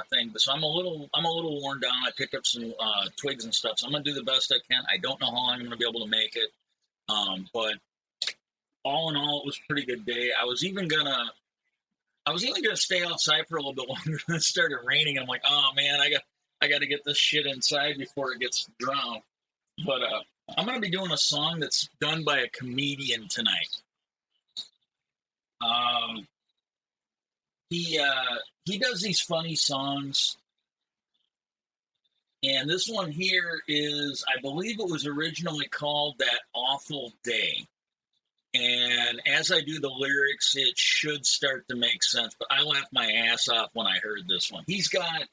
thing. So I'm a little worn down. I picked up some twigs and stuff, so I'm gonna do the best I can. I don't know how long I'm gonna be able to make it, but all in all, it was a pretty good day. I was even gonna stay outside for a little bit longer. It started raining. I'm like, oh man, I got to get this shit inside before it gets drowned. But I'm gonna be doing a song that's done by a comedian tonight. He does these funny songs, and this one here is, I believe it was originally called That Awful Day. And as I do the lyrics, it should start to make sense. But I laughed my ass off when I heard this one. He's got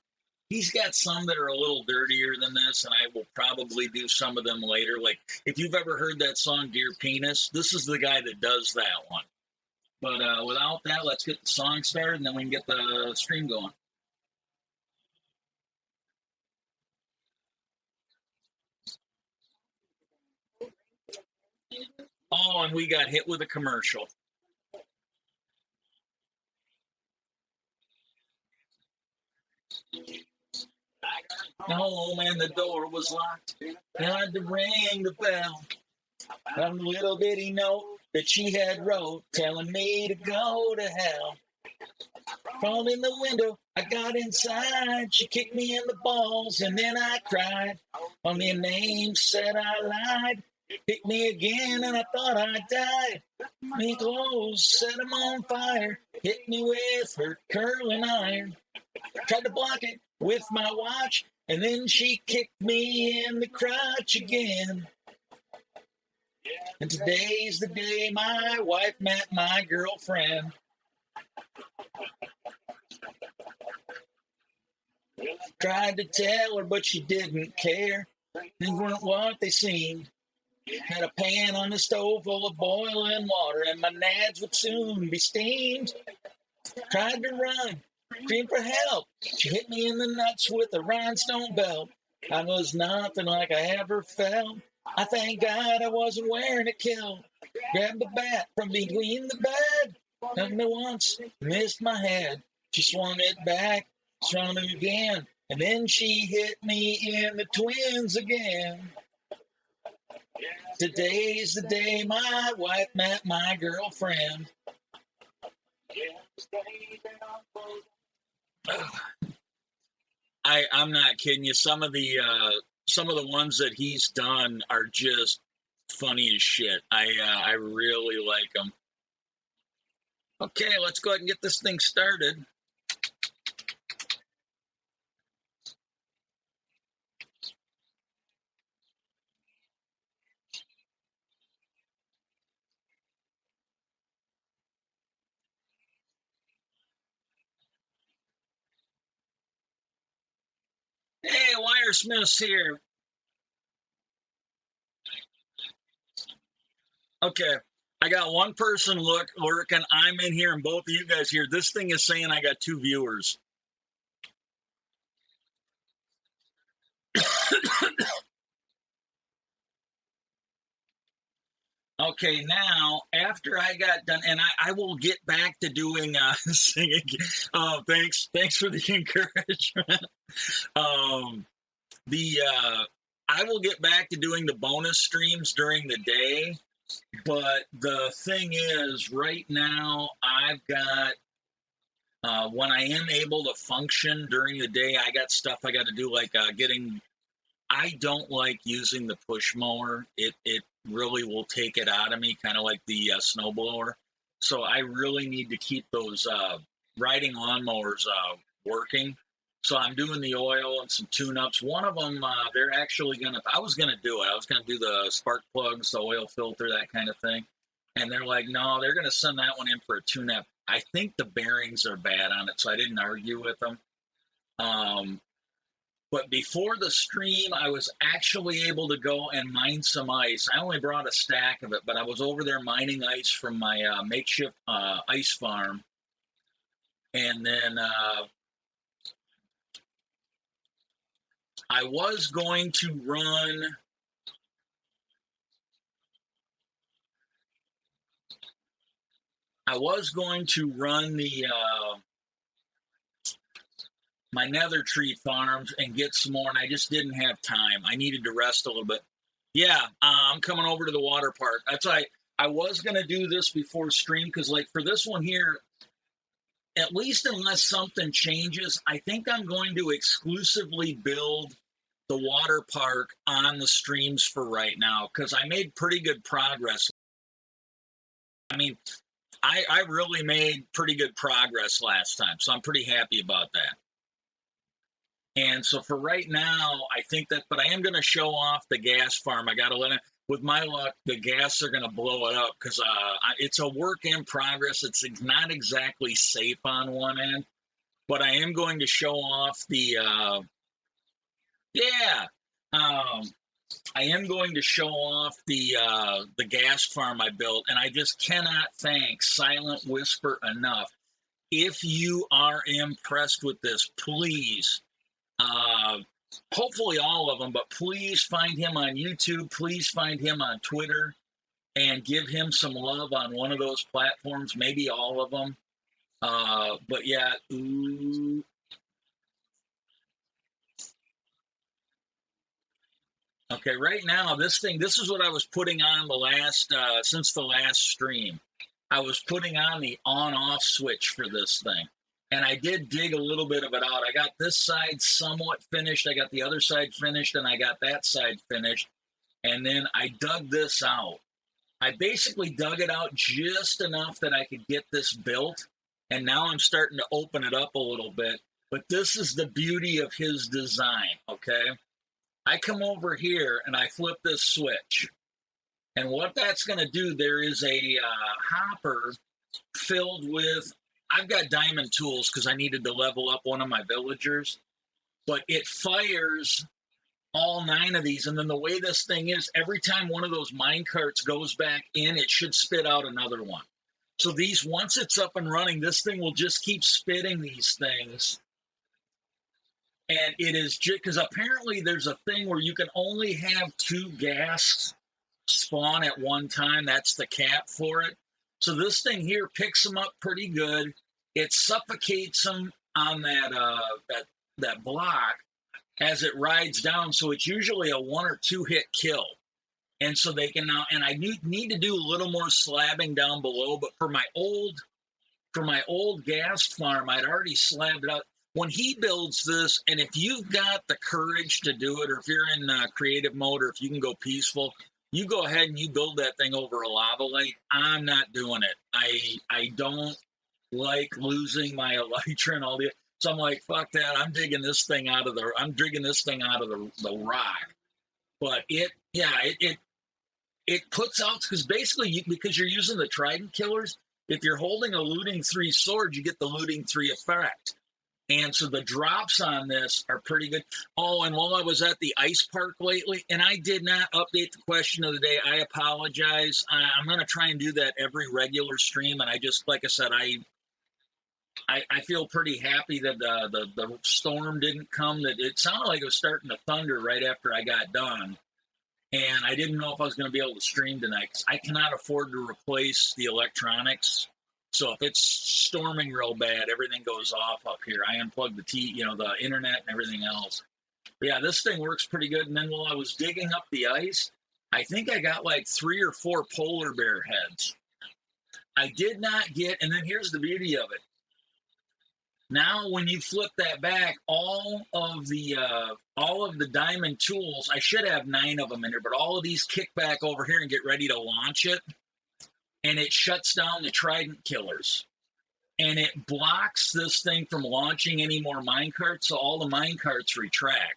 some that are a little dirtier than this, and I will probably do some of them later. Like, if you've ever heard that song, Dear Penis, this is the guy that does that one. But without that, let's get the song started, and then we can get the stream going. Oh, and we got hit with a commercial. Home and the door was locked. I had to ring the bell. A little bitty note that she had wrote telling me to go to hell. Crawled in the window, I got inside. She kicked me in the balls and then I cried. On their name said I lied. Picked me again and I thought I died. Me clothes set 'em on fire. Hit me with her curling iron. Tried to block it with my watch, and then she kicked me in the crotch again. And today's the day my wife met my girlfriend. Tried to tell her, but she didn't care. Things weren't what they seemed. Had a pan on the stove full of boiling water, and my nads would soon be steamed. Tried to run, screamed for help. She hit me in the nuts with a rhinestone belt. I was nothing like I ever felt. I thank God I wasn't wearing a kilt. Grabbed the bat from between the bed. Hit me once, missed my head. She swung it back, swung it again, and then she hit me in the twins again. Today's the day my wife met my girlfriend. I'm not kidding you. Some of the ones that he's done are just funny as shit. I really like them. Okay, let's go ahead and get this thing started. Hey, Wiresmith's here. Okay, I got one person lurking. I'm in here, and both of you guys here. This thing is saying I got 2 viewers. Okay, now after I got done, and I will get back to doing singing. Thanks for the encouragement. I will get back to doing the bonus streams during the day, but the thing is, right now I've got when I am able to function during the day, I got stuff I got to do, like getting. I don't like using the push mower. It really will take it out of me, kind of like the snowblower. So I really need to keep those riding lawnmowers working. So I'm doing the oil and some tune-ups. One of them, they're actually going to, I was going to do it. I was going to do the spark plugs, the oil filter, that kind of thing. And they're like, no, they're going to send that one in for a tune-up. I think the bearings are bad on it, so I didn't argue with them. But before the stream, I was actually able to go and mine some ice. I only brought a stack of it, but I was over there mining ice from my makeshift ice farm. And then I was going to run my nether tree farms and get some more, and I just didn't have time. I needed to rest a little bit. Yeah, I'm coming over to the water park. That's why I was going to do this before stream, because like for this one here, at least unless something changes, I think I'm going to exclusively build the water park on the streams for right now, because I made pretty good progress. I mean, I really made pretty good progress last time, so I'm pretty happy about that. And so for right now, I think that, but I am going to show off the gas farm. I got to let it, with my luck, the gas are going to blow it up, because it's a work in progress. It's not exactly safe on one end, but I am going to show off the, I am going to show off the gas farm I built, and I just cannot thank Silent Whisper enough. If you are impressed with this, please, hopefully all of them, but please find him on YouTube. Please find him on Twitter and give him some love on one of those platforms, maybe all of them. But yeah, okay, right now, this is what I was putting on the last, since the last stream. I was putting on the on-off switch for this thing. And I did dig a little bit of it out. I got this side somewhat finished. I got the other side finished, and I got that side finished. And then I dug this out. I basically dug it out just enough that I could get this built. And now I'm starting to open it up a little bit. But this is the beauty of his design, okay? I come over here and I flip this switch. And what that's going to do, there is a hopper filled with, I've got diamond tools because I needed to level up one of my villagers. But it fires all 9 of these. And then the way this thing is, every time one of those mine carts goes back in, it should spit out another one. So these, once it's up and running, this thing will just keep spitting these things. And it is just because apparently there's a thing where you can only have 2 gas spawn at one time. That's the cap for it. So this thing here picks them up pretty good. It suffocates them on that block as it rides down. So it's usually a 1 or 2 hit kill. And so they can now, and I need to do a little more slabbing down below. But for my old gas farm, I'd already slabbed it out. When he builds this, and if you've got the courage to do it, or if you're in creative mode, or if you can go peaceful, you go ahead and you build that thing over a lava lake. I'm not doing it. I don't like losing my elytra and all the. So I'm like, fuck that. I'm digging this thing out of the rock. But it puts out, because basically because you're using the trident killers. If you're holding a looting 3 sword, you get the looting 3 effect. And so the drops on this are pretty good. Oh, and while I was at the ice park lately, and I did not update the question of the day, I apologize. I'm going to try and do that every regular stream. And I just, like I said, I feel pretty happy that the storm didn't come. That it sounded like it was starting to thunder right after I got done. And I didn't know if I was going to be able to stream tonight, because I cannot afford to replace the electronics. So if it's storming real bad, everything goes off up here. I unplug the internet and everything else. But yeah, this thing works pretty good. And then while I was digging up the ice, I think I got like 3 or 4 polar bear heads. I did not get, and then here's the beauty of it. Now, when you flip that back, all of the diamond tools, I should have 9 of them in here, but all of these kick back over here and get ready to launch it. And it shuts down the trident killers. And it blocks this thing from launching any more minecarts, so all the minecarts retract.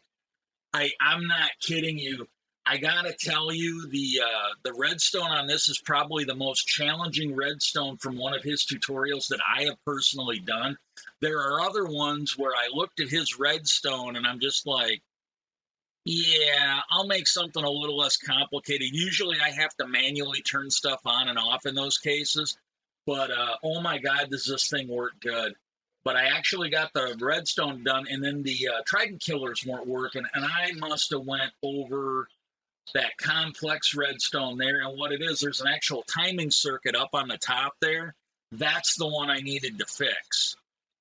I'm not kidding you. I gotta tell you, the redstone on this is probably the most challenging redstone from one of his tutorials that I have personally done. There are other ones where I looked at his redstone and I'm just like, yeah, I'll make something a little less complicated. Usually I have to manually turn stuff on and off in those cases. But, oh my God, does this thing work good. But I actually got the redstone done, and then the trident killers weren't working. And I must have went over that complex redstone there. And what it is, there's an actual timing circuit up on the top there. That's the one I needed to fix.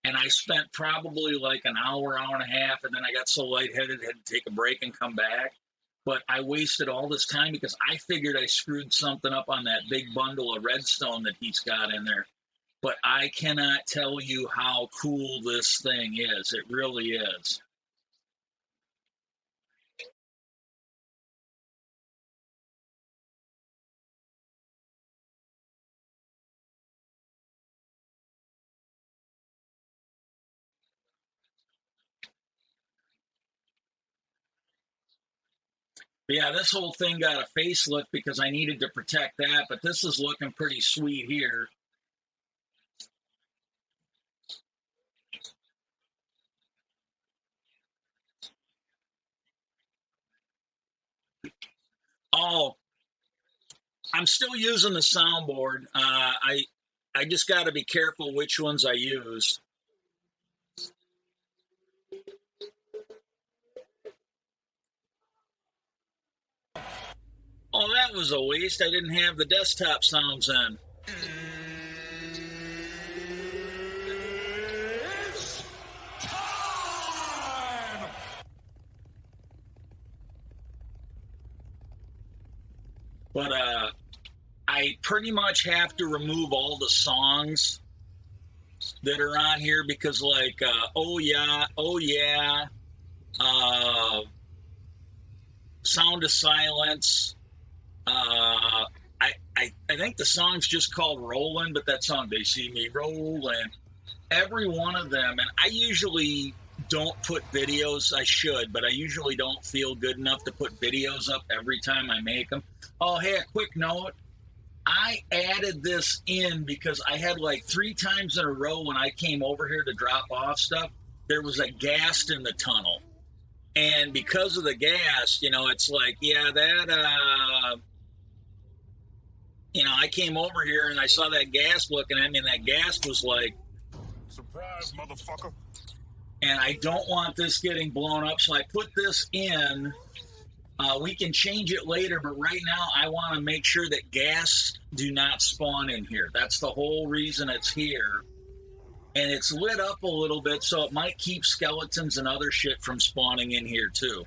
and I spent probably like an hour, hour and a half, and then I got so lightheaded, had to take a break and come back. But I wasted all this time because I figured I screwed something up on that big bundle of redstone that he's got in there. But I cannot tell you how cool this thing is. It really is. Yeah, this whole thing got a facelift because I needed to protect that, but this is looking pretty sweet here. Oh, I'm still using the soundboard. I just got to be careful which ones I use. Oh, that was a waste. I didn't have the desktop sounds in. It's time! But I pretty much have to remove all the songs that are on here because, like, oh yeah, Sound of Silence. I think the song's just called Rollin', but that song, They See Me Rollin', every one of them, and I usually don't put videos, I should, but I usually don't feel good enough to put videos up every time I make them. Oh, hey, a quick note. I added this in because I had like 3 times in a row when I came over here to drop off stuff, there was a gas in the tunnel. And because of the gas, you know, it's like, yeah, that, you know, I came over here and I saw that gas looking at me, and that gas was like, surprise, motherfucker. And I don't want this getting blown up, so I put this in. We can change it later, but right now I want to make sure that gas do not spawn in here. That's the whole reason it's here. And it's lit up a little bit, so it might keep skeletons and other shit from spawning in here too.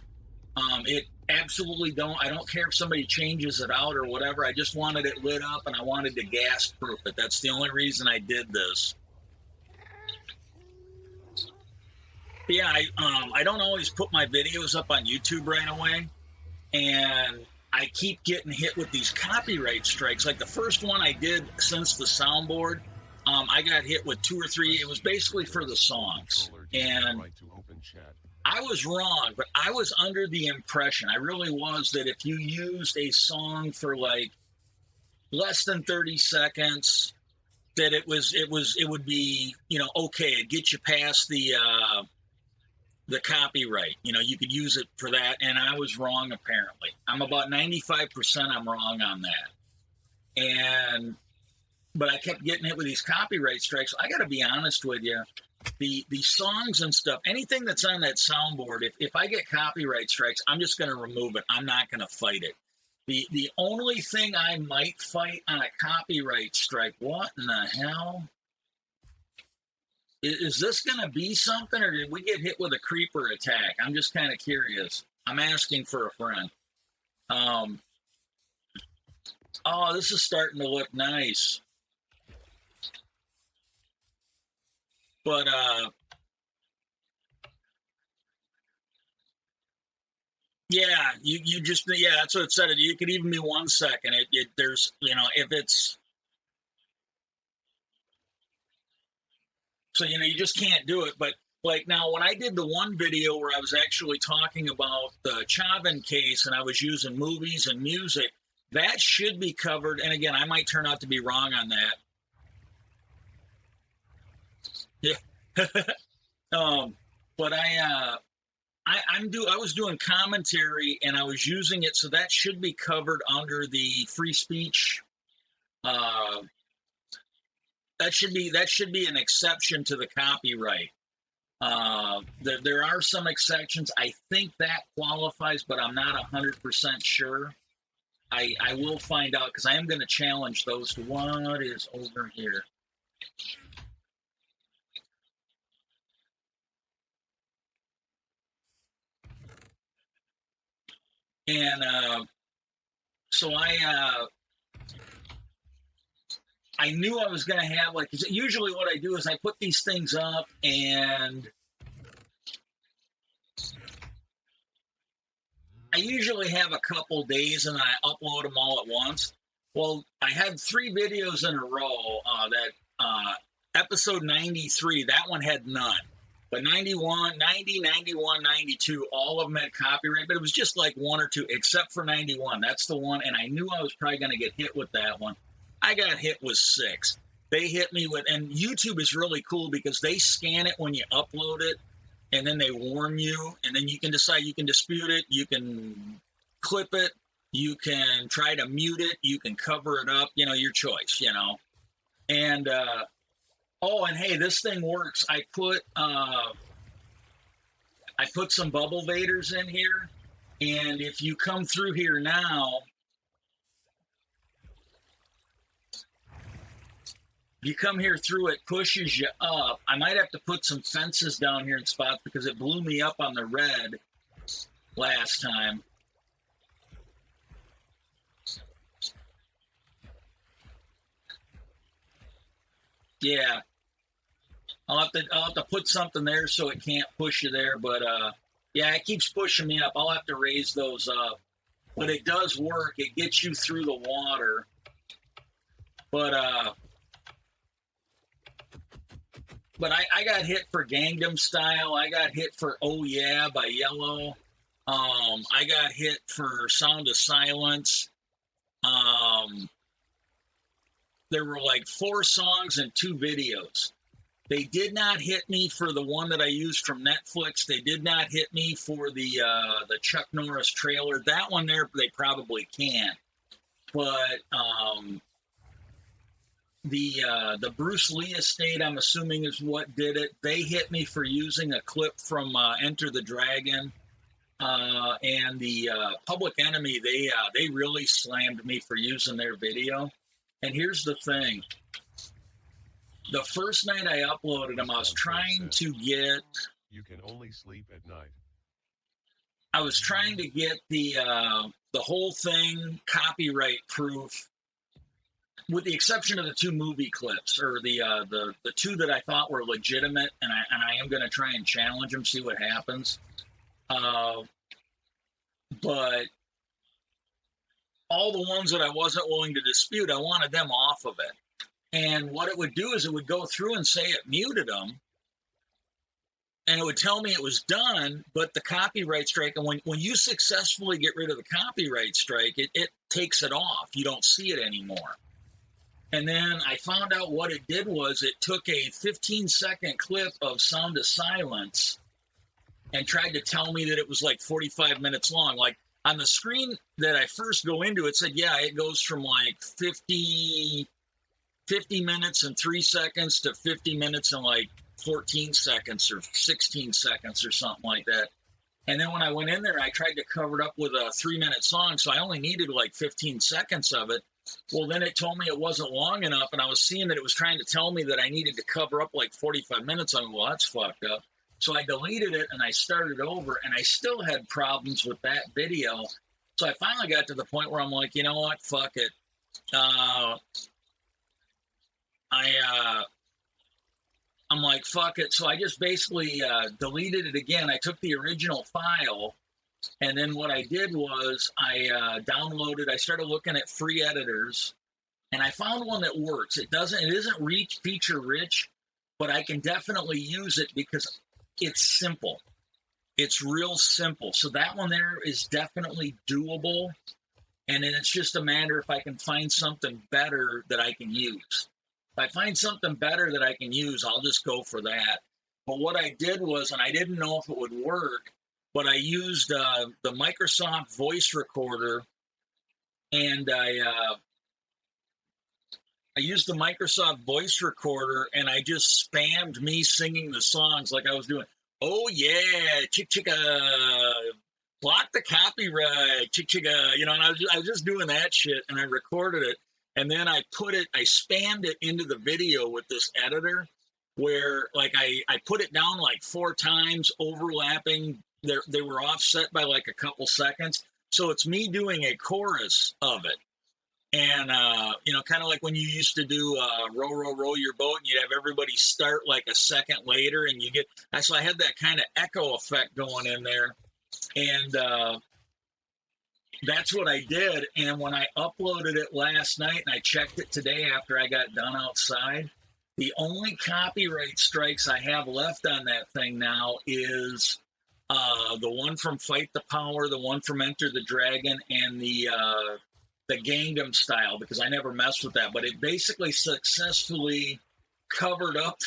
It absolutely I don't care if somebody changes it out or whatever. I just wanted it lit up and I wanted to gas proof it. That's the only reason I did this. But yeah, I don't always put my videos up on YouTube right away, and I keep getting hit with these copyright strikes. Like the first one I did since the soundboard, I got hit with 2 or 3. It was basically for the songs, and I was wrong, but I was under the impression, I really was, that if you used a song for like less than 30 seconds, that it would be, you know, okay, it'd get you past the copyright. You know, you could use it for that, and I was wrong apparently. I'm about 95% I'm wrong on that. But I kept getting hit with these copyright strikes. I got to be honest with you. The songs and stuff, anything that's on that soundboard, if I get copyright strikes, I'm just going to remove it. I'm not going to fight it. The only thing I might fight on a copyright strike, what in the hell? Is this going to be something, or did we get hit with a creeper attack? I'm just kind of curious. I'm asking for a friend. Oh, this is starting to look nice. But yeah, you just, yeah, that's what it said. You could even be 1 second. There's, you know, if it's, so, you know, you just can't do it. But like now, when I did the one video where I was actually talking about the Chavin case and I was using movies and music, that should be covered. And again, I might turn out to be wrong on that. Yeah. But I was doing commentary and I was using it, so that should be covered under the free speech. That should be an exception to the copyright. There are some exceptions. I think that qualifies, but I'm not 100% sure. I will find out because I am going to challenge those to what is over here. And so I knew I was going to have, like, usually what I do is I put these things up and I usually have a couple days and then I upload them all at once. Well, I had 3 videos in a row that episode 93, that one had none. But 91, 90, 91, 92, all of them had copyright, but it was just like 1 or 2, except for 91. That's the one, and I knew I was probably going to get hit with that one. I got hit with 6. They hit me with, and YouTube is really cool because they scan it when you upload it, and then they warn you, and then you can decide, you can dispute it, you can clip it, you can try to mute it, you can cover it up, your choice, And, oh, and hey, this thing works. I put some bubble vaders in here, and if you come through here now, if you come here through, it pushes you up. I might have to put some fences down here in spots because it blew me up on the red last time. Yeah. I'll have to put something there so it can't push you there, but yeah, it keeps pushing me up. I'll have to raise those up. But it does work. It gets you through the water. But I got hit for Gangnam Style. I got hit for Oh Yeah by Yellow. I got hit for Sound of Silence. There were like 4 songs and 2 videos. They did not hit me for the one that I used from Netflix. They did not hit me for the Chuck Norris trailer. That one there, they probably can. But the Bruce Lee estate, I'm assuming, is what did it. They hit me for using a clip from Enter the Dragon. And the Public Enemy, they really slammed me for using their video. And here's the thing. The first night I uploaded them, I was trying to get... You can only sleep at night. I was trying to get the whole thing copyright proof, with the exception of the 2 movie clips, or the 2 that I thought were legitimate, and I am going to try and challenge them, see what happens. But all the ones that I wasn't willing to dispute, I wanted them off of it. And what it would do is it would go through and say it muted them, and it would tell me it was done, but the copyright strike, and when you successfully get rid of the copyright strike, it takes it off. You don't see it anymore. And then I found out what it did was it took a 15-second clip of Sound of Silence and tried to tell me that it was like 45 minutes long. Like on the screen that I first go into, it said, yeah, it goes from like 50 minutes and 3 seconds to 50 minutes and like 14 seconds or 16 seconds or something like that. And then when I went in there, I tried to cover it up with a 3-minute song, so I only needed like 15 seconds of it. Well, then it told me it wasn't long enough, and I was seeing that it was trying to tell me that I needed to cover up like 45 minutes. I'm like, well, that's fucked up. So I deleted it, and I started over, and I still had problems with that video. So I finally got to the point where I'm like, you know what, fuck it. I'm like, fuck it. So I just basically deleted it again. I took the original file, and then what I did was I I started looking at free editors, and I found one that works. It isn't feature rich, but I can definitely use it because it's simple. It's real simple. So that one there is definitely doable. And then it's just a matter if I can find something better that I can use. If I find something better that I can use, I'll just go for that. But what I did was, and I didn't know if it would work, but I used the Microsoft voice recorder, and I used the Microsoft voice recorder, and I just spammed me singing the songs like I was doing. Oh yeah, chick chicka, block the copyright, chick chicka, and I was just doing that shit, and I recorded it, and then I spammed it into the video with this editor, where like I put it down like 4 times, overlapping. They were offset by like a couple seconds. So it's me doing a chorus of it. And, kind of like when you used to do row, row, row your boat, and you'd have everybody start like a second later, and so I had that kind of echo effect going in there. And that's what I did. And when I uploaded it last night and I checked it today after I got done outside, the only copyright strikes I have left on that thing now is the one from Fight the Power, the one from Enter the Dragon, and the Gangnam Style, because I never messed with that. But it basically successfully covered up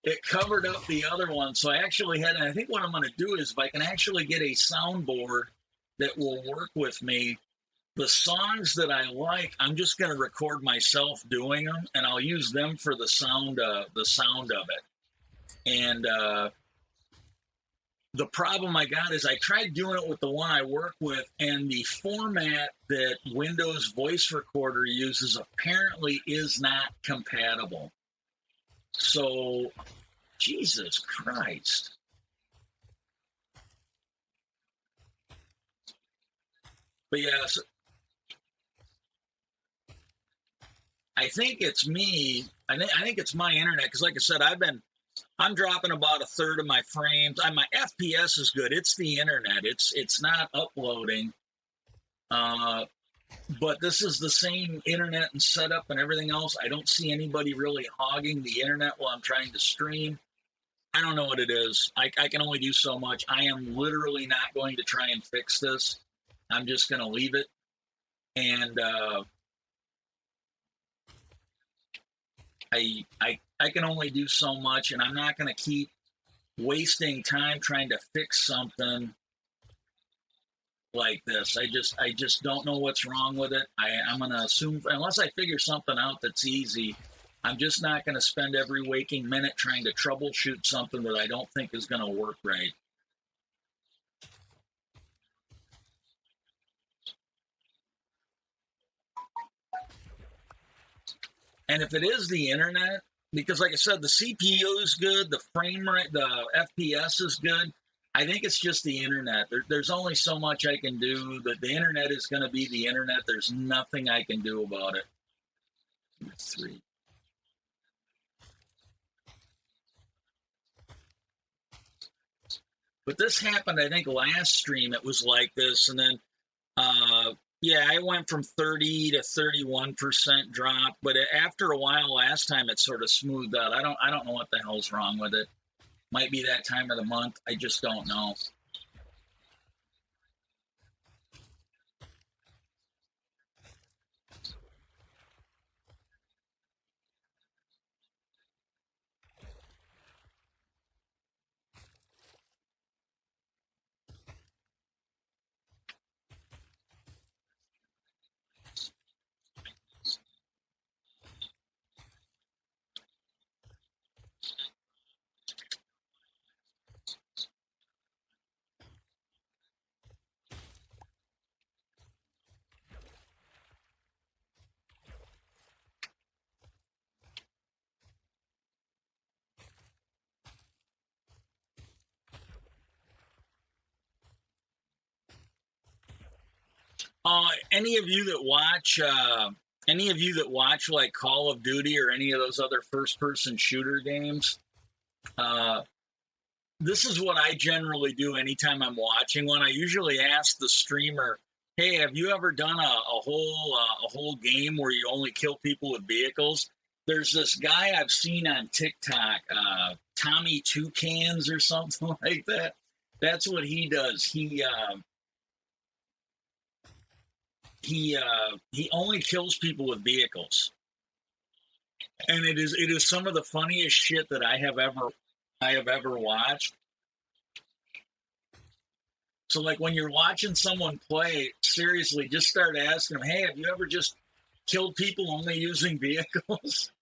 the other one. So I actually had, and I think what I'm going to do is if I can actually get a soundboard that will work with me, the songs that I like, I'm just going to record myself doing them, and I'll use them for the sound of it. And the problem I got is I tried doing it with the one I work with, and the format that Windows Voice Recorder uses apparently is not compatible. So, Jesus Christ. But yes, I think it's me. I think it's my internet, because like I said, I'm dropping about a third of my frames. My FPS is good. It's the internet. It's not uploading. But this is the same internet and setup and everything else. I don't see anybody really hogging the internet while I'm trying to stream. I don't know what it is. I can only do so much. I am literally not going to try and fix this. I'm just going to leave it. And I can only do so much, and I'm not going to keep wasting time trying to fix something like this. I just don't know what's wrong with it. I'm going to assume, unless I figure something out that's easy, I'm just not going to spend every waking minute trying to troubleshoot something that I don't think is going to work right. And if it is the internet, because like I said, the CPU is good, the frame rate, the FPS is good. I think it's just the internet. There's only so much I can do. The internet is going to be the internet. There's nothing I can do about it. 3. But this happened, I think, last stream. It was like this, and then, yeah, I went from 30 to 31% drop. But after a while, last time it sort of smoothed out. I don't know what the hell's wrong with it. Might be that time of the month. I just don't know. Any of you that watch like Call of Duty or any of those other first-person shooter games, this is what I generally do anytime I'm watching one. I usually ask the streamer, "Hey, have you ever done a whole game where you only kill people with vehicles?" There's this guy I've seen on TikTok, Tommy Two Cans or something like that. That's what he does. He only kills people with vehicles, and it is some of the funniest shit that I have ever watched. So like when you're watching someone play, seriously, just start asking them, "Hey, have you ever just killed people only using vehicles?"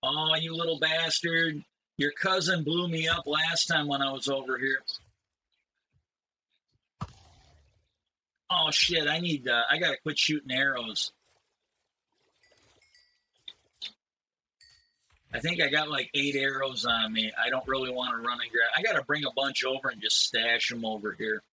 "Oh, you little bastard. Your cousin blew me up last time when I was over here." "Oh shit, I gotta quit shooting arrows." I think I got like 8 arrows on me. I don't really want to run and grab. I got to bring a bunch over and just stash them over here.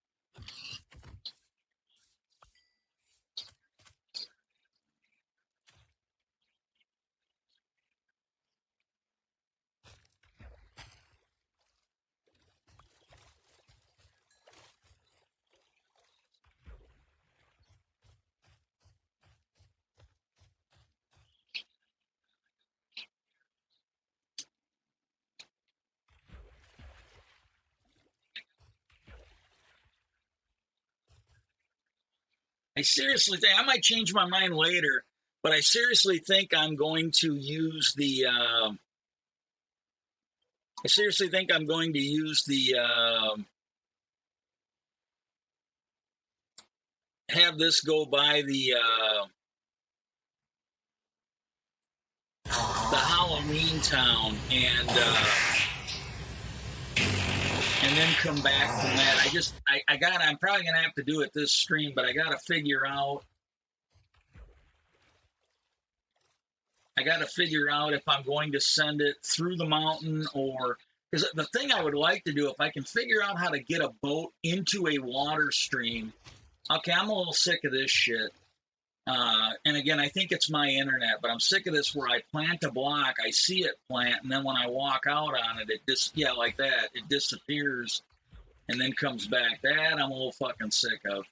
I seriously think I might change my mind later, but I seriously think I'm going to use the. I seriously think I'm going to use the. Have this go by the Halloween town and then come back from that. I'm probably gonna have to do it this stream, but I gotta figure out if I'm going to send it through the mountain or because the thing I would like to do if I can figure out how to get a boat into a water stream. Okay, I'm a little sick of this shit. And again, I think it's my internet, but I'm sick of this where I plant a block, I see it plant, and then when I walk out on it, like that, it disappears and then comes back. That I'm a little fucking sick of.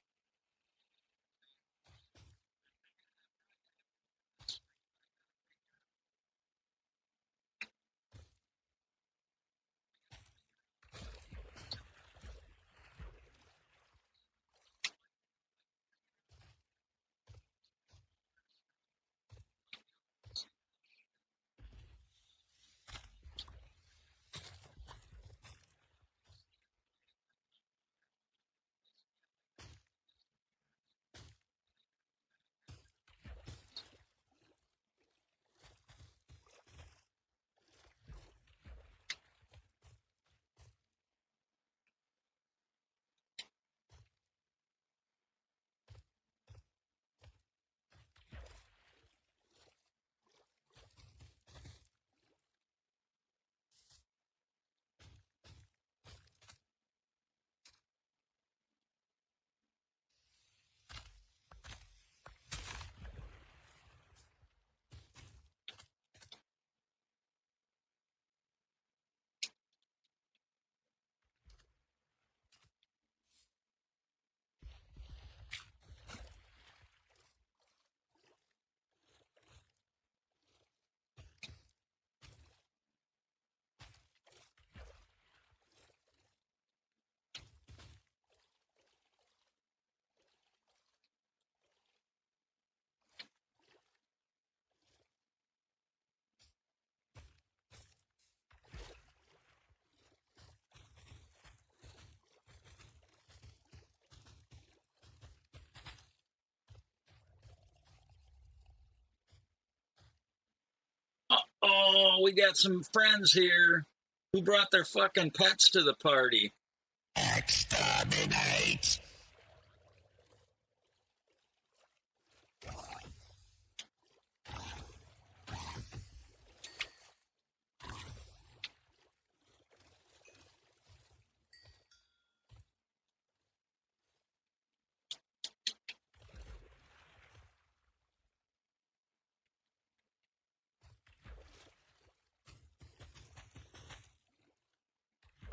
Oh, we got some friends here who brought their fucking pets to the party. Exterminate!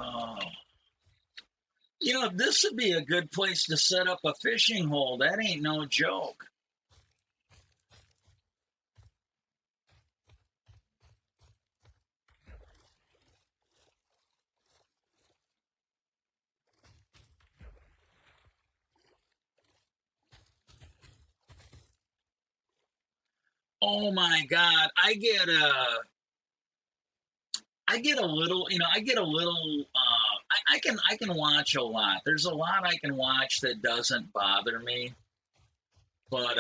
Oh. You know, this would be a good place to set up a fishing hole. That ain't no joke. Oh my God. I get a little, I can watch a lot. There's a lot I can watch that doesn't bother me. But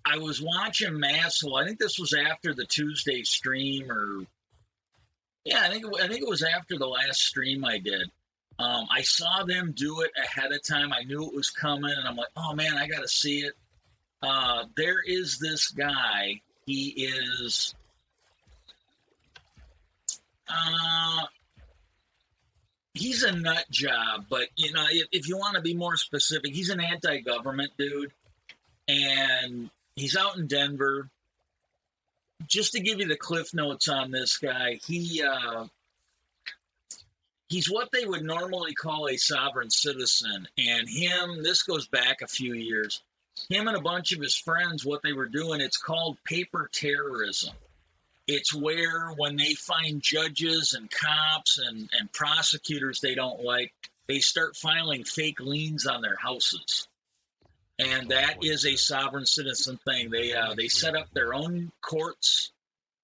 I was watching Massel. I think this was after the Tuesday stream I think it was after the last stream I did. I saw them do it ahead of time. I knew it was coming and I'm like, "Oh man, I got to see it." There is this guy. He is, he's a nut job, but if you want to be more specific, he's an anti-government dude, and he's out in Denver. Just to give you the cliff notes on this guy, he's what they would normally call a sovereign citizen, and this goes back a few years. Him and a bunch of his friends, what they were doing, it's called paper terrorism. It's where when they find judges and cops and prosecutors they don't like, they start filing fake liens on their houses. And that is a sovereign citizen thing. They set up their own courts.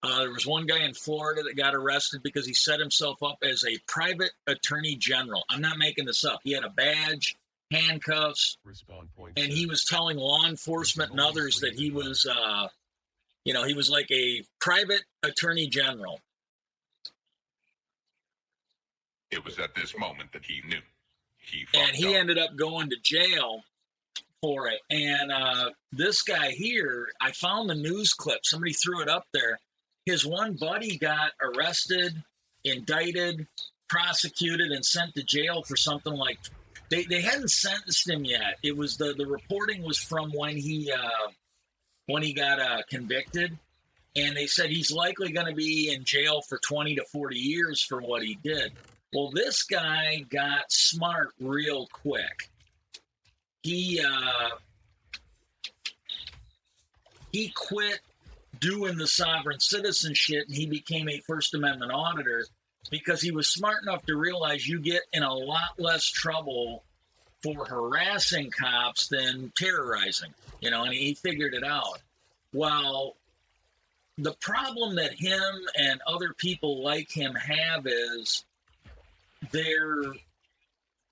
There was one guy in Florida that got arrested because he set himself up as a private attorney general. I'm not making this up. He had a badge, handcuffs, and he was telling law enforcement and others that he was, he was like a private attorney general. It was at this moment that he knew. He ended up going to jail for it. And this guy here, I found the news clip. Somebody threw it up there. His one buddy got arrested, indicted, prosecuted, and sent to jail for something like they hadn't sentenced him yet. It was the reporting was from when he got convicted, and they said he's likely going to be in jail for 20 to 40 years for what he did. Well, this guy got smart real quick. He quit doing the sovereign citizen shit, and he became a First Amendment auditor because he was smart enough to realize you get in a lot less trouble for harassing cops than terrorizing, and he figured it out. Well, the problem that him and other people like him have is they're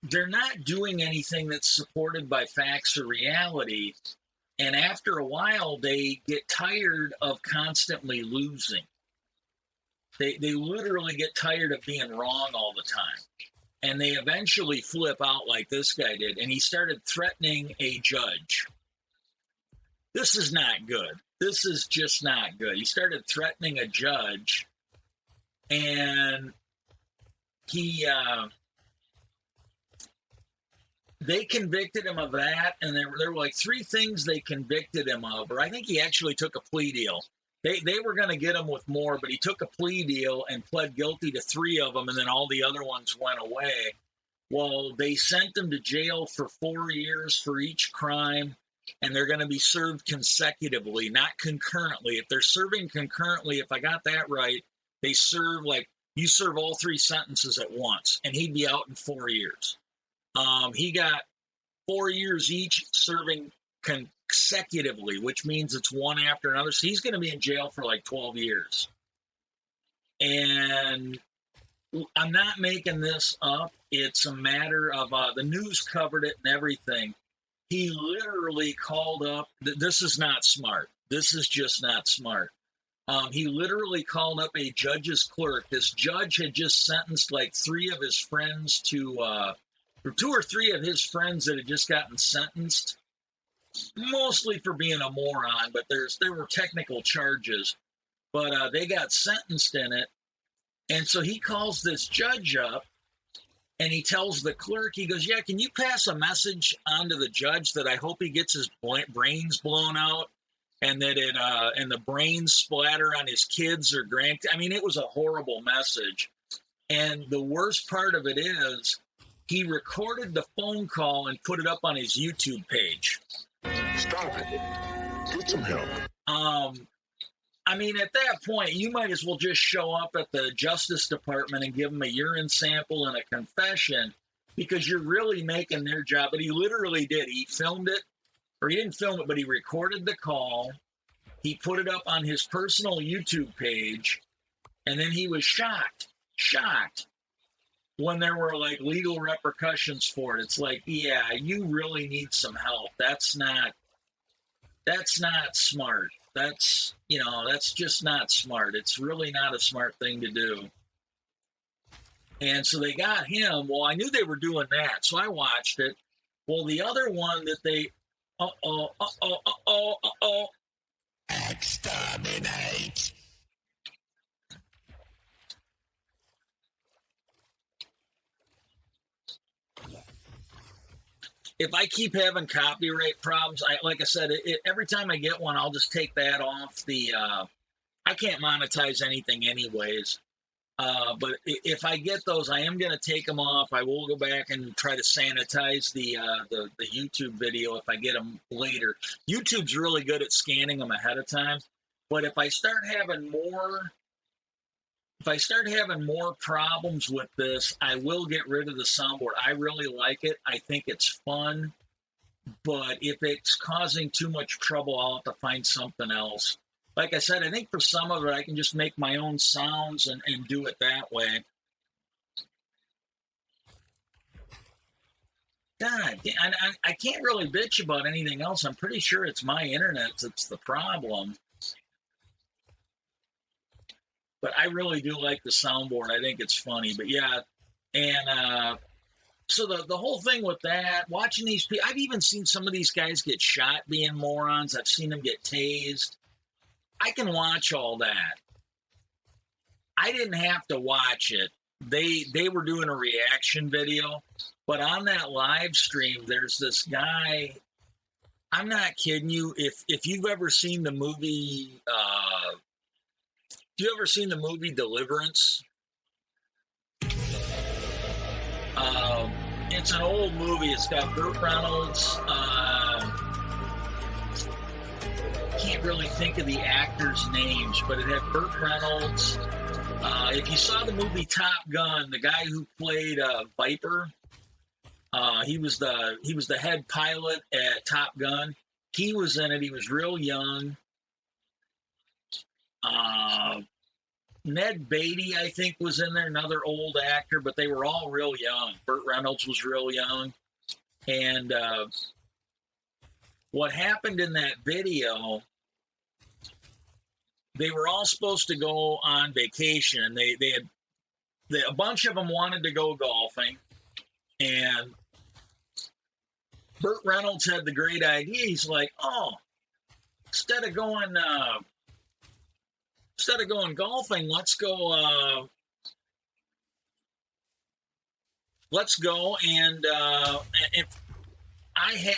not doing anything that's supported by facts or reality. And after a while, they get tired of constantly losing. They literally get tired of being wrong all the time. And they eventually flip out like this guy did. And he started threatening a judge. This is not good. This is just not good. He started threatening a judge. And they convicted him of that, and there were like 3 things they convicted him of, or I think he actually took a plea deal. They were going to get him with more, but he took a plea deal and pled guilty to 3 of them, and then all the other ones went away. Well, they sent him to jail for 4 years for each crime, and they're going to be served consecutively, not concurrently. If they're serving concurrently, if I got that right, they serve you serve all 3 sentences at once, and he'd be out in 4 years. He got 4 years each serving consecutively, which means it's one after another. So he's going to be in jail for like 12 years. And I'm not making this up. It's a matter of the news covered it and everything. He literally called up. This is not smart. This is just not smart. He literally called up a judge's clerk. This judge had just sentenced like 3 of his friends to 2 or 3 of his friends that had just gotten sentenced, mostly for being a moron, but there were technical charges. But they got sentenced in it. And so he calls this judge up, and he tells the clerk, he goes, yeah, can you pass a message on to the judge that I hope he gets his brains blown out, and that and the brains splatter on his kids or grandkids. I mean, it was a horrible message. And the worst part of it is, he recorded the phone call and put it up on his YouTube page. Stop it. Get some help. I mean, at that point, you might as well just show up at the Justice Department and give them a urine sample and a confession, because you're really making their job. But he literally did. He filmed it, or he didn't film it, but he recorded the call. He put it up on his personal YouTube page, and then he was shocked when there were like legal repercussions for it. It's like, yeah, you really need some help. That's not smart. That's just not smart. It's really not a smart thing to do. And so they got him. Well, I knew they were doing that, so I watched it. Well, the other one that Uh-oh, uh-oh, uh-oh, uh-oh. Exterminate! If I keep having copyright problems, like I said, every time I get one, I'll just take that off the. I can't monetize anything anyways. But if I get those, I am going to take them off. I will go back and try to sanitize the YouTube video if I get them later. YouTube's really good at scanning them ahead of time. But if I start having more problems with this, I will get rid of the soundboard. I really like it. I think it's fun. But if it's causing too much trouble, I'll have to find something else. Like I said, I think for some of it, I can just make my own sounds and do it that way. God, I can't really bitch about anything else. I'm pretty sure it's my internet that's the problem. But I really do like the soundboard. I think it's funny. But yeah, and so the whole thing with that, watching these people, I've even seen some of these guys get shot being morons. I've seen them get tased. I can watch all that. I didn't have to watch it. They were doing a reaction video, but on that live stream, there's this guy. I'm not kidding you. If you've ever seen the movie, Deliverance? It's an old movie. It's got Burt Reynolds. Can't really think of the actors' names, but it had Burt Reynolds. If you saw the movie Top Gun, the guy who played Viper, he was the head pilot at Top Gun. He was in it. He was real young. Ned Beatty, I think, was in there, another old actor, but they were all real young. Burt Reynolds was real young. And what happened in that video, they were all supposed to go on vacation. A bunch of them wanted to go golfing, and Burt Reynolds had the great idea. He's like, oh, instead of going golfing, let's go and if I had,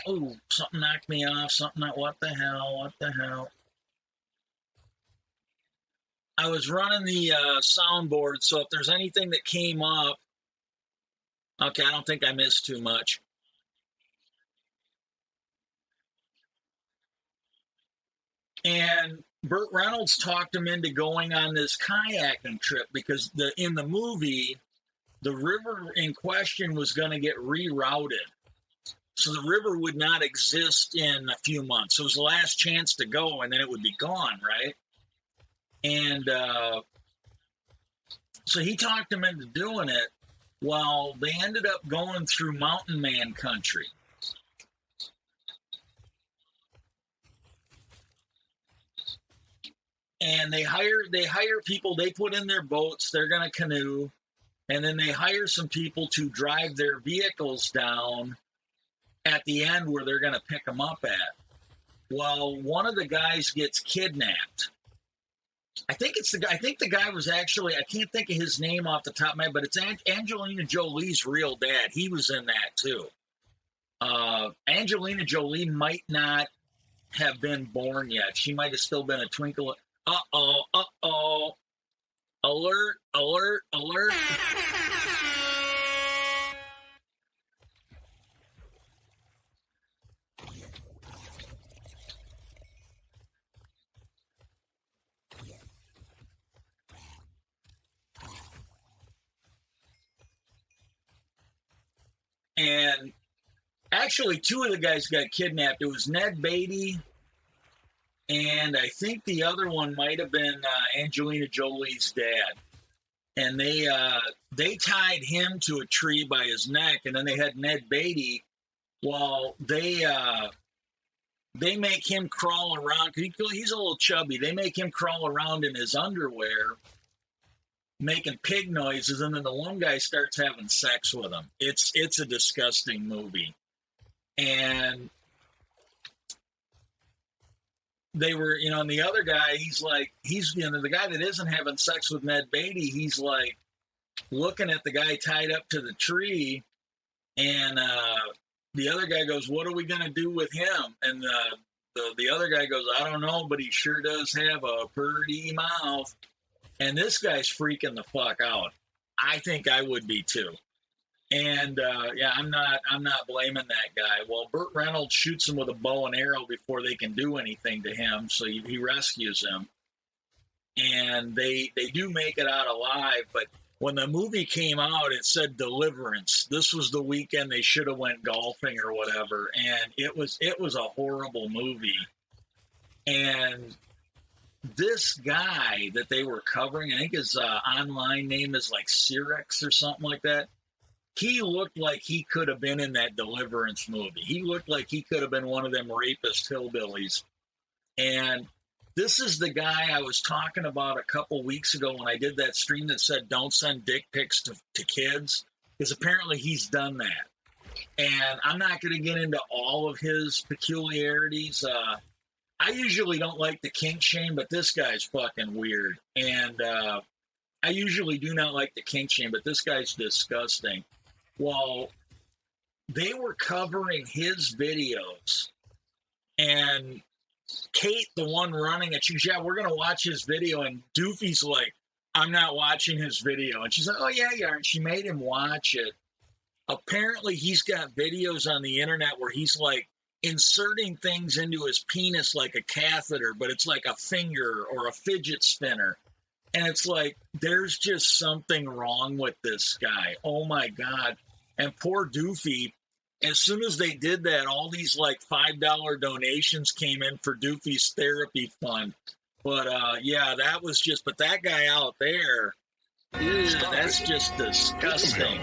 something knocked me off, what the hell. I was running the soundboard, so if there's anything that came up, okay, I don't think I missed too much. And Burt Reynolds talked him into going on this kayaking trip because in the movie, the river in question was going to get rerouted. So the river would not exist in a few months. It was the last chance to go, and then it would be gone, right? And so he talked him into doing it. Well, they ended up going through mountain man country. And they hire people, they put in their boats, they're going to canoe, and then they hire some people to drive their vehicles down at the end where they're going to pick them up at. Well, one of the guys gets kidnapped. I think the guy was actually, I can't think of his name off the top of my head, but it's Angelina Jolie's real dad. He was in that too. Angelina Jolie might not have been born yet. She might have still been a twinkle. Uh-oh. Alert. And actually, two of the guys got kidnapped. It was Ned Beatty, and I think the other one might have been Angelina Jolie's dad. And they tied him to a tree by his neck, and then they had Ned Beatty. Well, they make him crawl around. He's a little chubby. They make him crawl around in his underwear, making pig noises, and then the one guy starts having sex with him. It's a disgusting movie. And they were, and the other guy, he's like, the guy that isn't having sex with Ned Beatty, he's like looking at the guy tied up to the tree, and the other guy goes, "What are we going to do with him?" And the other guy goes, "I don't know, but he sure does have a pretty mouth." And this guy's freaking the fuck out. I think I would be too. And yeah, I'm not blaming that guy. Well, Burt Reynolds shoots him with a bow and arrow before they can do anything to him, so he rescues him. And they do make it out alive, but when the movie came out, it said Deliverance. This was the weekend they should have went golfing or whatever, and it was a horrible movie. And this guy that they were covering, I think his online name is like Cyrex or something like that. He looked like he could have been in that Deliverance movie. He looked like he could have been one of them rapist hillbillies. And this is the guy I was talking about a couple weeks ago when I did that stream that said don't send dick pics to kids, because apparently he's done that. And I'm not going to get into all of his peculiarities. I usually don't like the kink shame, but this guy's fucking weird. And I usually do not like the kink shame, but this guy's disgusting. Well, they were covering his videos, and Kate, the one running it, she's, "Yeah, we're going to watch his video." And Doofy's like, "I'm not watching his video." And she's like, "Oh, yeah, you are." And she made him watch it. Apparently, he's got videos on the internet where he's like inserting things into his penis like a catheter, but it's like a finger or a fidget spinner. And it's like, there's just something wrong with this guy. Oh, my God. And poor Doofy, as soon as they did that, all these like $5 donations came in for Doofy's therapy fund. But yeah, that was just, but that guy out there, ew, that's just disgusting.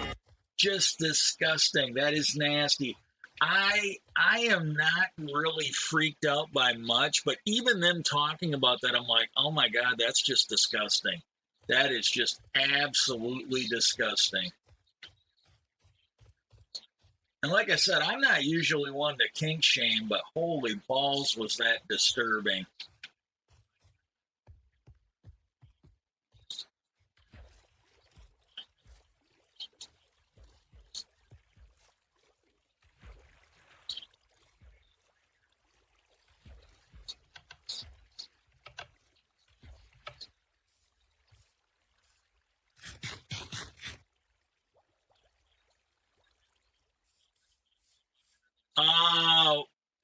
Just disgusting. That is nasty. I am not really freaked out by much, but even them talking about that, I'm like, oh my God, that's just disgusting. That is just absolutely disgusting. And like I said, I'm not usually one to kink shame, but holy balls, was that disturbing.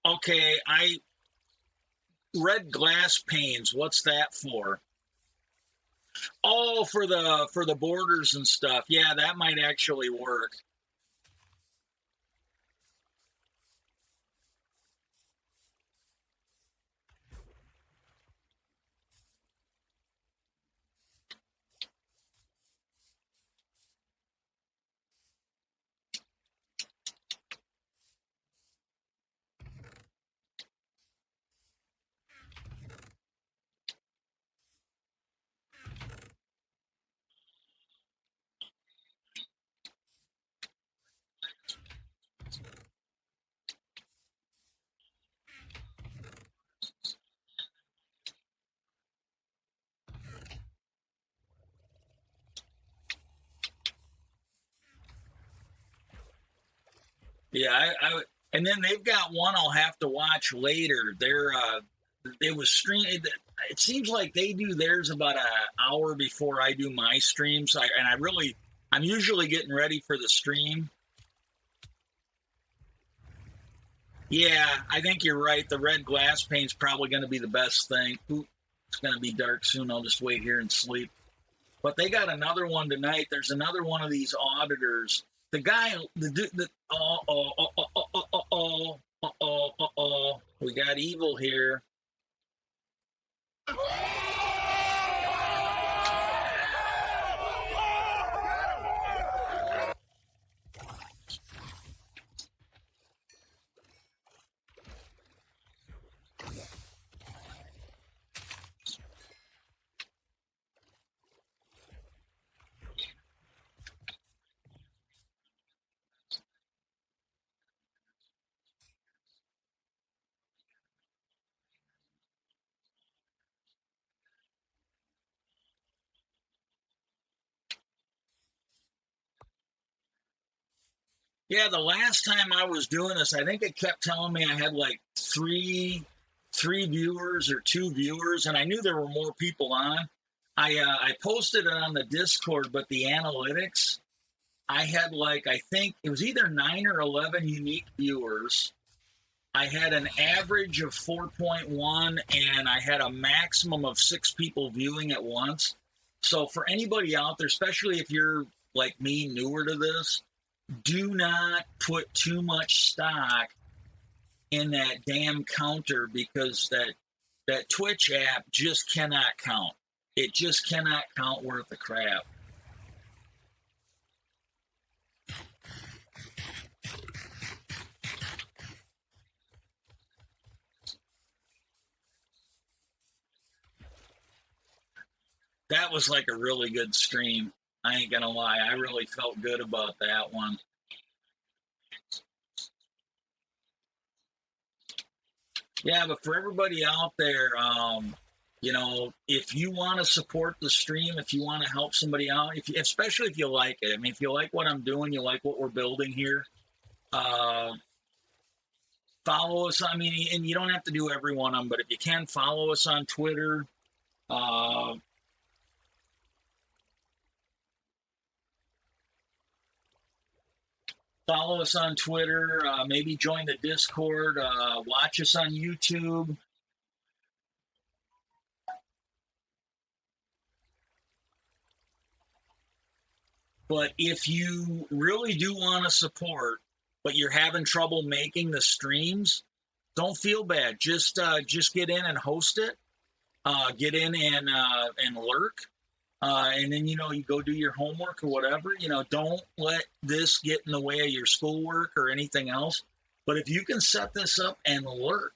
Okay, red glass panes, what's that for? Oh, for the borders and stuff. Yeah, that might actually work. Yeah, and then they've got one I'll have to watch later. It was streamed. It seems like they do theirs about an hour before I do my streams. I'm usually getting ready for the stream. Yeah, I think you're right. The red glass paint's probably going to be the best thing. Ooh, it's going to be dark soon. I'll just wait here and sleep. But they got another one tonight. There's another one of these auditors. The guy, we got evil here. Yeah, the last time I was doing this, I think it kept telling me I had like three viewers or two viewers, and I knew there were more people on. I posted it on the Discord, but the analytics, I had like, I think it was either 9 or 11 unique viewers. I had an average of 4.1, and I had a maximum of 6 people viewing at once. So for anybody out there, especially if you're like me, newer to this, do not put too much stock in that damn counter, because that Twitch app just cannot count. It just cannot count worth a crap. That was like a really good stream. I ain't gonna lie. I really felt good about that one. Yeah, but for everybody out there, you know, if you want to support the stream, if you want to help somebody out, especially if you like it. I mean, if you like what I'm doing, you like what we're building here, follow us. I mean, and you don't have to do every one of them, but if you can, follow us on Twitter. Follow us on Twitter. Maybe join the Discord. Watch us on YouTube. But if you really do want to support, but you're having trouble making the streams, don't feel bad. Just get in and host it. Get in and lurk. And then, you know, you go do your homework or whatever. You know, don't let this get in the way of your schoolwork or anything else. But if you can set this up and lurk,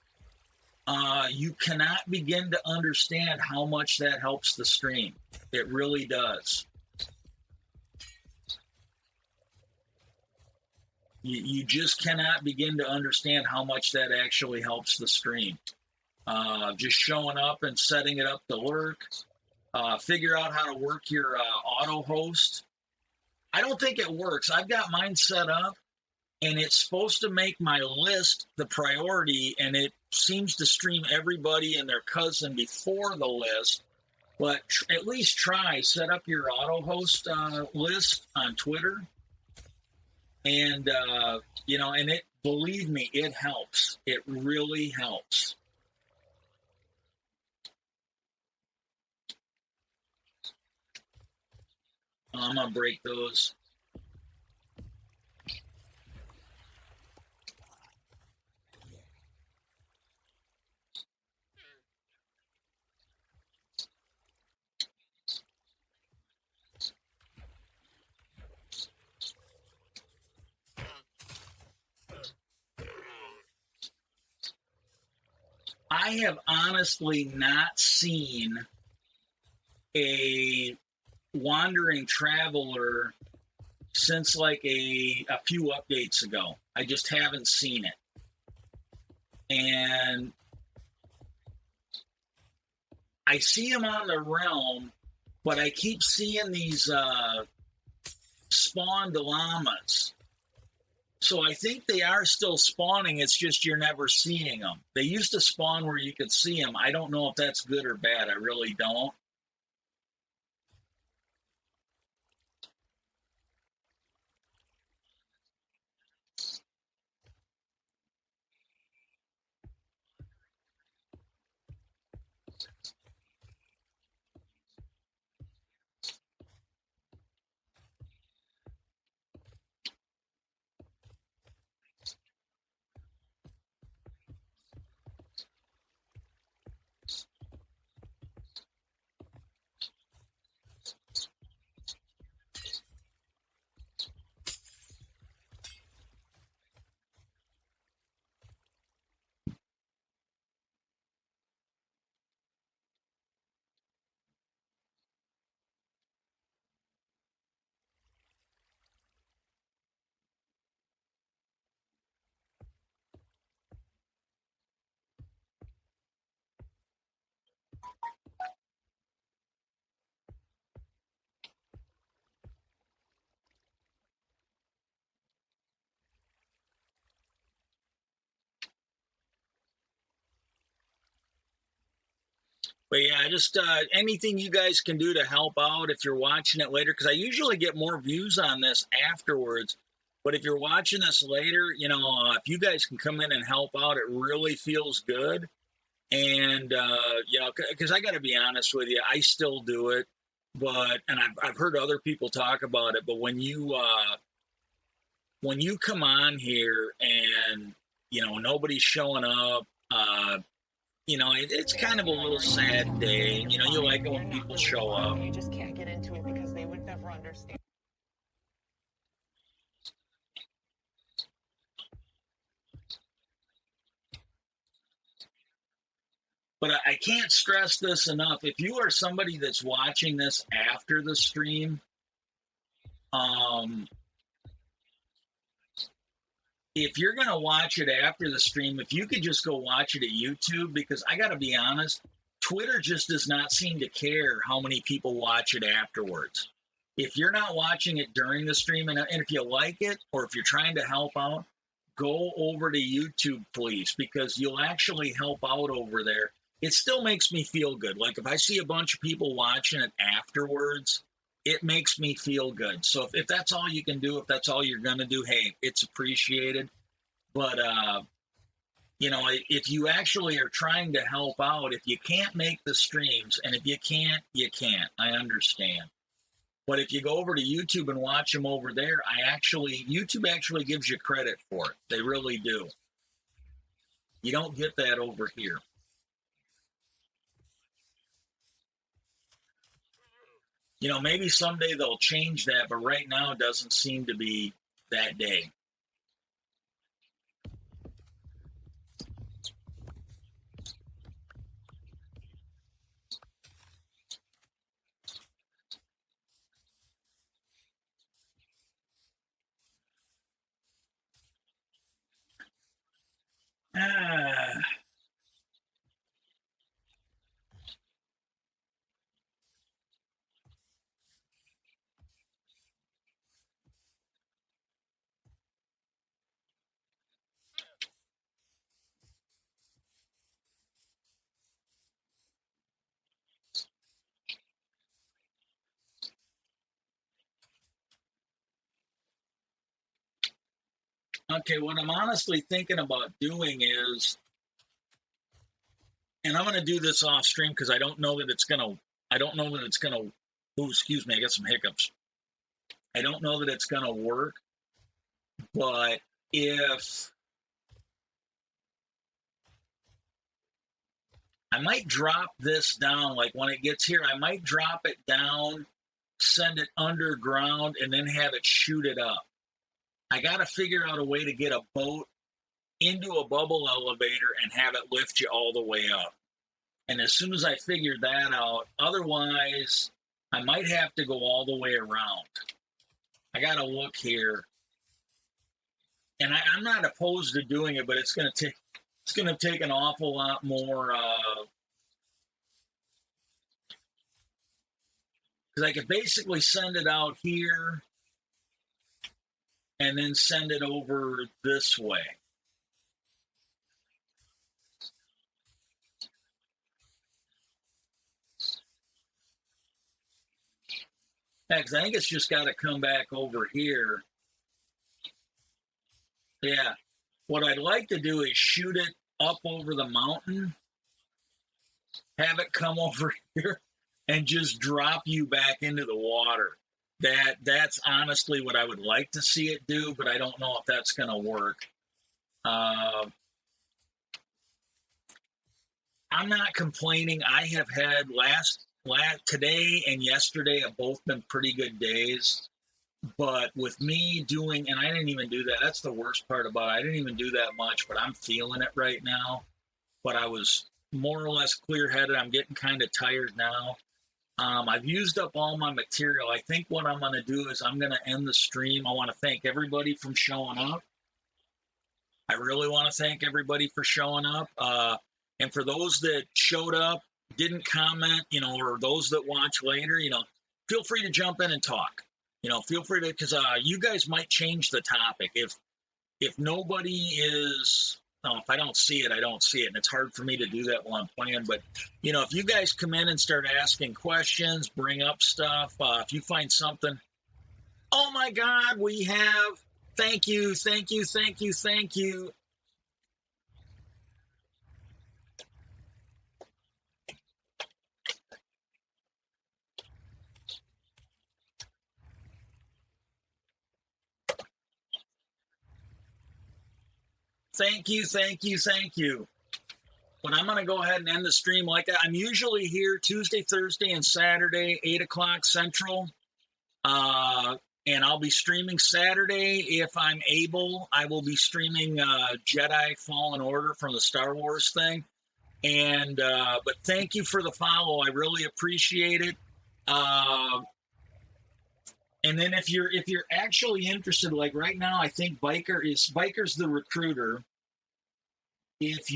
you cannot begin to understand how much that helps the stream. It really does. You just cannot begin to understand how much that actually helps the stream. Just showing up and setting it up to lurk. Figure out how to work your auto host. I don't think it works. I've got mine set up, and it's supposed to make my list the priority, and it seems to stream everybody and their cousin before the list. But at least try set up your auto host list on Twitter, and you know, and it, believe me, it helps. It really helps. I'm gonna break those. I have honestly not seen a wandering traveler since like a few updates ago. I just haven't seen it. And I see them on the realm, but I keep seeing these spawned llamas. So I think they are still spawning. It's just you're never seeing them. They used to spawn where you could see them. I don't know if that's good or bad. I really don't. But yeah, just anything you guys can do to help out if you're watching it later, because I usually get more views on this afterwards. But if you're watching this later, if you guys can come in and help out, it really feels good. And, because I got to be honest with you, I still do it. And I've heard other people talk about it, but when you come on here and, nobody's showing up, it's kind of a little sad day. You like it when people show up. You just can't get into it because they would never understand. But I can't stress this enough. If you are somebody that's watching this after the stream, if you're going to watch it after the stream, if you could just go watch it at YouTube, because I got to be honest, Twitter just does not seem to care how many people watch it afterwards. If you're not watching it during the stream, and if you like it, or if you're trying to help out, go over to YouTube, please, because you'll actually help out over there. It still makes me feel good. Like if I see a bunch of people watching it afterwards, it makes me feel good. So if that's all you can do, if that's all you're going to do, hey, it's appreciated. But, if you actually are trying to help out, if you can't make the streams, and if you can't, you can't. I understand. But if you go over to YouTube and watch them over there, YouTube actually gives you credit for it. They really do. You don't get that over here. Maybe someday they'll change that, but right now it doesn't seem to be that day. Okay, what I'm honestly thinking about doing is, and I'm going to do this off stream because I don't know that it's going to, oh, excuse me, I got some hiccups. I don't know that it's going to work, but if I might drop this down, like when it gets here, I might drop it down, send it underground, and then have it shoot it up. I got to figure out a way to get a boat into a bubble elevator and have it lift you all the way up. And as soon as I figure that out, otherwise, I might have to go all the way around. I got to look here. And I'm not opposed to doing it, but it's going to take an awful lot more, because I could basically send it out here and then send it over this way. Yeah, because I think it's just got to come back over here. Yeah. What I'd like to do is shoot it up over the mountain, have it come over here, and just drop you back into the water. That's honestly what I would like to see it do, but I don't know if that's going to work. I'm not complaining. I have had today and yesterday have both been pretty good days. But with me doing, and I didn't even do that. That's the worst part about it. I didn't even do that much, but I'm feeling it right now. But I was more or less clear-headed. I'm getting kind of tired now. I've used up all my material. I think what I'm going to do is I'm going to end the stream. I want to thank everybody for showing up. I really want to thank everybody for showing up. And for those that showed up, didn't comment, or those that watch later, feel free to jump in and talk. Feel free to, because you guys might change the topic. If nobody is if I don't see it, I don't see it. And it's hard for me to do that while I'm playing. But, you know, if you guys come in and start asking questions, bring up stuff, if you find something, oh my God, we have, thank you, thank you, thank you, thank you. Thank you, thank you, thank you. But I'm going to go ahead and end the stream like that. I'm usually here Tuesday, Thursday, and Saturday, 8 o'clock Central. And I'll be streaming Saturday if I'm able. I will be streaming Jedi Fallen Order from the Star Wars thing. And but thank you for the follow. I really appreciate it. And then if you're actually interested, like right now, I think Biker's the recruiter. If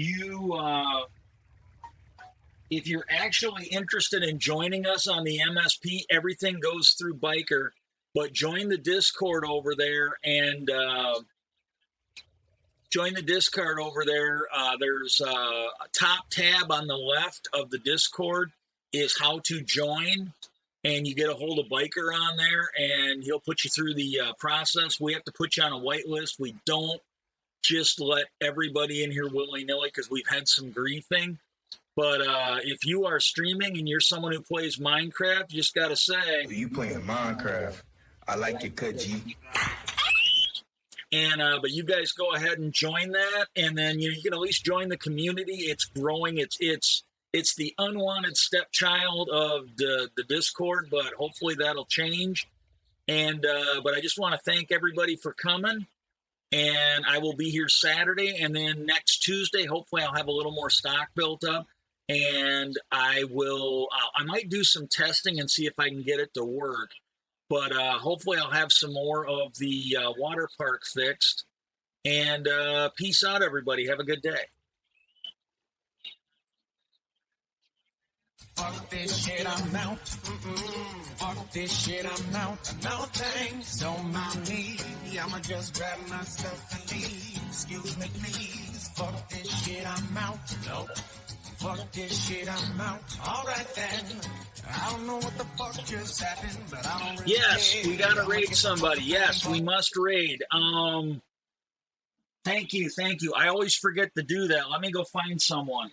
you're actually interested in joining us on the MSP, everything goes through Biker. But join the Discord over there and join the Discord over there. There's a top tab on the left of the Discord is how to join. And you get a hold of Biker on there, and he'll put you through the process. We have to put you on a white list. We don't just let everybody in here willy-nilly because we've had some griefing. But if you are streaming and you're someone who plays Minecraft, you just got to say... You playing Minecraft. I like your cut, G. And but you guys go ahead and join that, and then you can at least join the community. It's growing. It's the unwanted stepchild of the Discord, but hopefully that'll change. And but I just want to thank everybody for coming. And I will be here Saturday, and then next Tuesday, hopefully I'll have a little more stock built up. And I might do some testing and see if I can get it to work. But hopefully I'll have some more of the water park fixed. And peace out, everybody. Have a good day. Fuck this shit, I'm out. Fuck this shit, I'm out. No thanks, don't mind me. I'ma just grab my stuff and leave. Excuse me, please. Fuck this shit, I'm out. Nope. Fuck this shit, I'm out. Alright then. I don't know what the fuck just happened, but I don't really Yes, care. we gotta raid somebody. Yes, we must raid. Thank you. I always forget to do that. Let me go find someone.